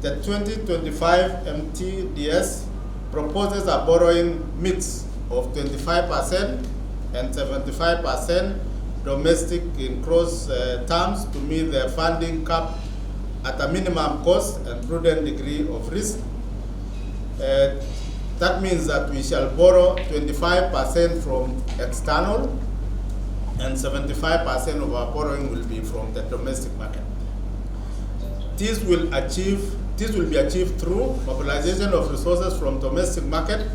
The 2025 MTDS proposes a borrowing mix of 25% and 75% domestic in gross terms to meet the funding cap at a minimum cost and prudent degree of risk. That means that we shall borrow 25% from external and 75% of our borrowing will be from the domestic market. This will be achieved through mobilization of resources from domestic market,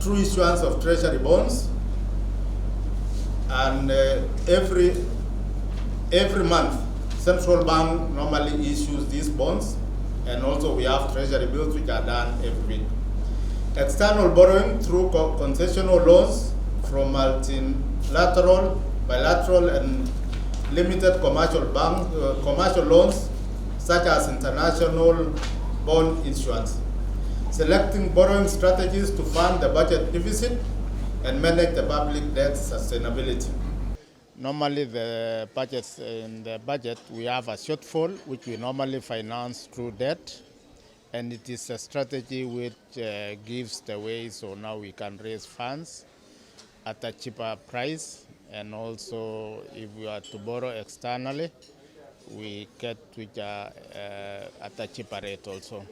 through issuance of treasury bonds, and every month, central bank normally issues these bonds, and also we have treasury bills which are done every week. External borrowing through concessional loans from multilateral, bilateral, and limited commercial loans, such as international bond issuance. Selecting borrowing strategies to fund the budget deficit and manage the public debt sustainability. Normally, in the budget, we have a shortfall, which we normally finance through debt. And it is a strategy which gives the way, so now we can raise funds at a cheaper price. And also, if we are to borrow externally, we get which are at a cheaper rate also.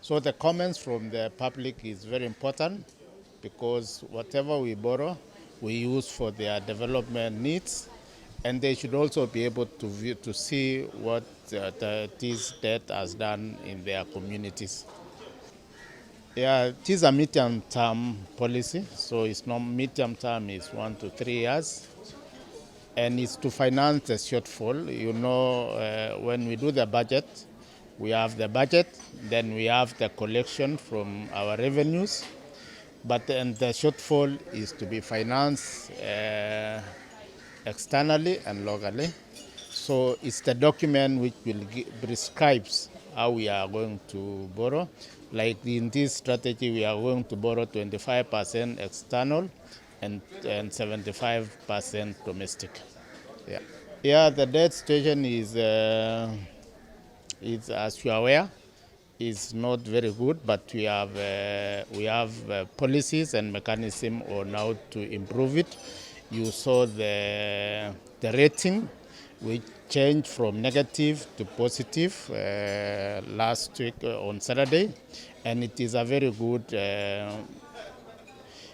So the comments from the public is very important, because whatever we borrow, we use for their development needs, and they should also be able to see what this debt has done in their communities. Yeah, it is a medium-term policy, so it's not medium term, is 1 to 3 years, and it's to finance the shortfall. You know, when we do the budget, we have the budget, then we have the collection from our revenues, but then the shortfall is to be financed externally and locally. So it's the document which will prescribes how we are going to borrow. Like in this strategy, we are going to borrow 25% external and 75% domestic. Yeah, the debt situation is as you are aware, is not very good, but we have policies and mechanism on how to improve it. You saw the rating, which changed from negative to positive last week on Saturday, and it is a very good.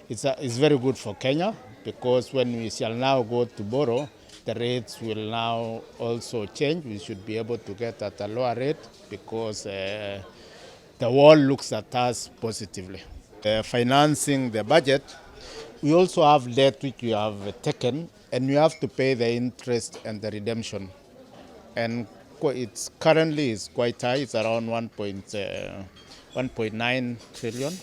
It's very good for Kenya, because when we shall now go to borrow, the rates will now also change. We should be able to get at a lower rate, because the world looks at us positively. Financing the budget, we also have debt which we have taken, and we have to pay the interest and the redemption. And it's currently is quite high. It's around 1.9 trillion.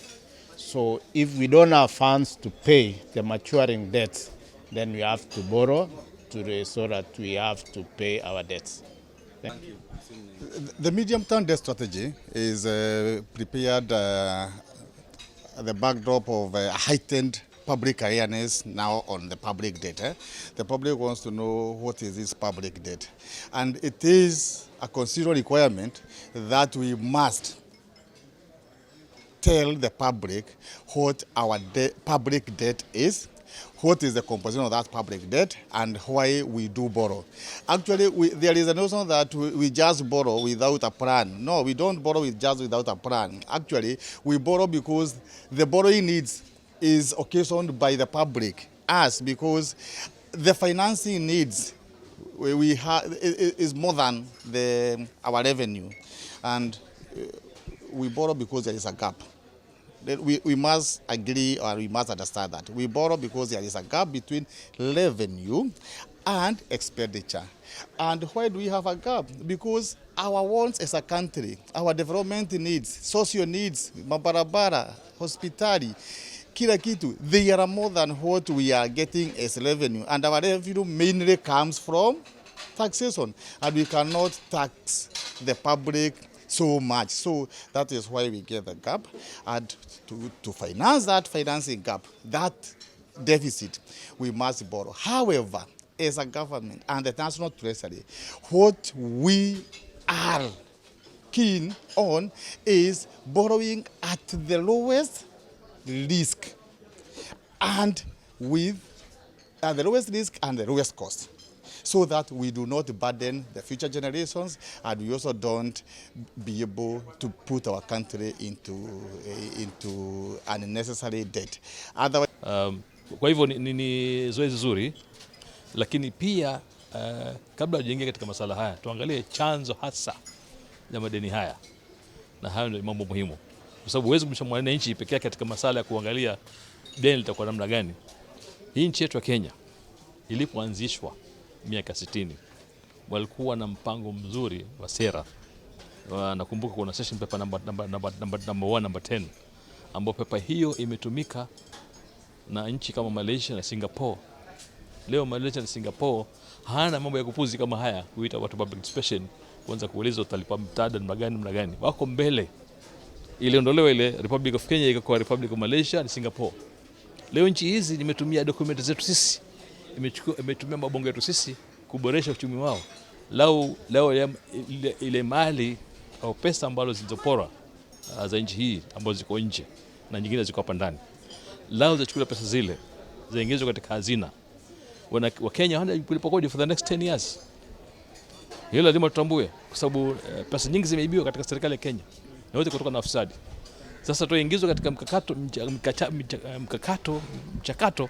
So if we don't have funds to pay the maturing debts, then we have to borrow so that we have to pay our debts. Thank you. The medium-term debt strategy is prepared the backdrop of heightened public awareness now on the public debt. The public wants to know what is this public debt. And it is a considerable requirement that we must tell the public what our public debt is, what is the composition of that public debt, and why we do borrow. Actually, there is a notion that we just borrow without a plan. No, we don't borrow just without a plan. Actually, we borrow because the borrowing needs is occasioned by the public, us, because the financing needs we have is more than our revenue, and we borrow because there is a gap. We must agree, or we must understand that we borrow because there is a gap between revenue and expenditure. And why do we have a gap? Because our wants as a country, our development needs, social needs, mabarabara, hospitality, kila kitu, they are more than what we are getting as revenue. And our revenue mainly comes from taxation, and we cannot tax the public so much. So that is why we get the gap, and to finance that financing gap, that deficit, we must borrow. However, as a government and the national treasury, what we are keen on is borrowing at the lowest risk and with the lowest risk and the lowest cost, so that we do not burden the future generations and we also don't be able to put our country into unnecessary debt. Otherwise, kwa hivyo ni zoezi zuri, lakini pia kabla hujaingia katika masala haya tuangalie chanzo hasa ya madeni haya, na hayo ndio mambo muhimu, kwa sababu huwezi kumshauri mwananchi pekee yake katika masala ya kuangalia deni litakuwa namna gani. Hii nchi yetu ya Kenya ilipoanzishwa miaka 60 walikuwa na mpango mzuri wa sera. Nakumbuka kuna session paper number 1 number 10 ambapo paper hiyo imetumika na nchi kama Malaysia na Singapore. Leo Malaysia na Singapore hana mambo ya kupuzi kama haya, kuita watu public participation, kuanza kueleza utalipa mtada namna gani. Wako mbele. Iliondolewa ile Republic of Kenya ikakuwa Republic of Malaysia na Singapore. Leo nchi hizi zimetumia dokumenti zetu sisi, imetumia mabongo yetu sisi kuboresha uchumi wao. Leo ile mali au pesa ambazo zilizopora za nchi hii ambazo ziko nje na nyingine ziko hapa ndani, lao zachukua pesa zile zaingizwa katika hazina. Wa Kenya hana kulipa kodi for the next 10 years. Hilo lazima tutambue, kwa sababu pesa nyingi zimeibiwa katika serikali ya Kenya na wote kutoka na ufisadi. Sasa tuingizwe katika mchakato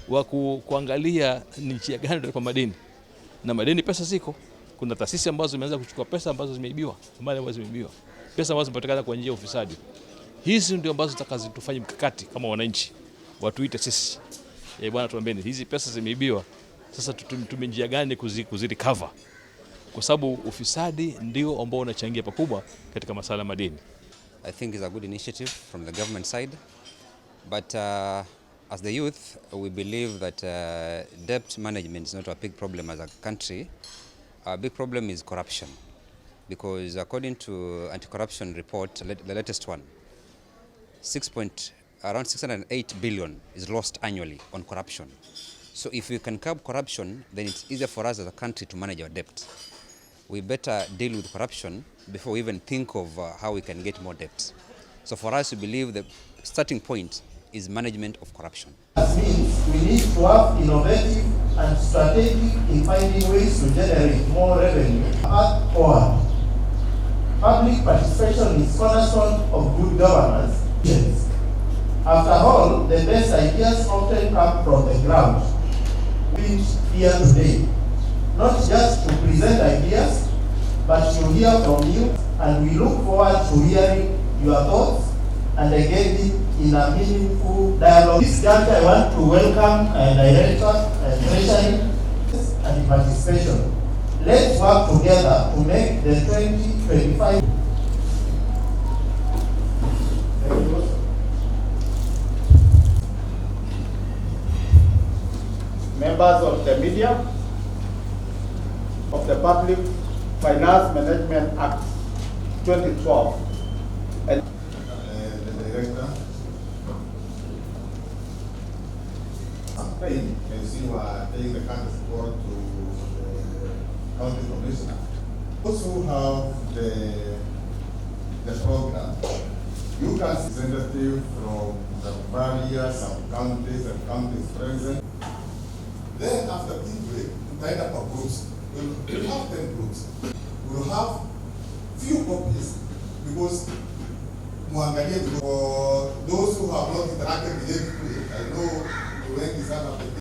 wa kuangalia ni njia gani tutalipa madeni. Na madeni pesa ziko. Kuna taasisi ambazo zimeanza kuchukua pesa ambazo zimeibiwa, mali ambazo zimeibiwa, pesa ambazo zimepatikana kwa njia ya ufisadi. Hizi ndio ambazo tutakazotufanya mkakati kama wananchi. Watuite sisi, bwana, tuambieni hizi pesa zimeibiwa, sasa tutumie njia gani kuzirecover, kwa sababu ufisadi ndio ambao unachangia pakubwa katika masuala ya madeni. I think it's a good initiative from the government side, but as the youth we believe that debt management is not a big problem as a country. A big problem is corruption, because according to anti-corruption report, the latest one, around 608 billion is lost annually on corruption. So if we can curb corruption, then it's easier for us as a country to manage our debt. We better deal with corruption before we even think of how we can get more debt. So for us, we believe the starting point is management of corruption. That means we need to have innovative and strategic in finding ways to generate more revenue. At core, public participation is cornerstone of good governance. After all, the best ideas often come from the ground. We here today, not just to present ideas, but to hear from you, and we look forward to hearing your thoughts and engaging in a meaningful dialogue. This juncture, I want to welcome Director and Treasury and participation. Let's work together to make the 2025. Members of the media, of the Public Finance Management Act 2012, and the director, Spain, as you are taking the country's board to the county commissioner. Those who have the program, you can see representative from the various sub-counties and counties present. Then after tea break, we tie up our groups. We'll have 10 groups. We'll have few copies, because for those who have not interacted with it, I know when this happened.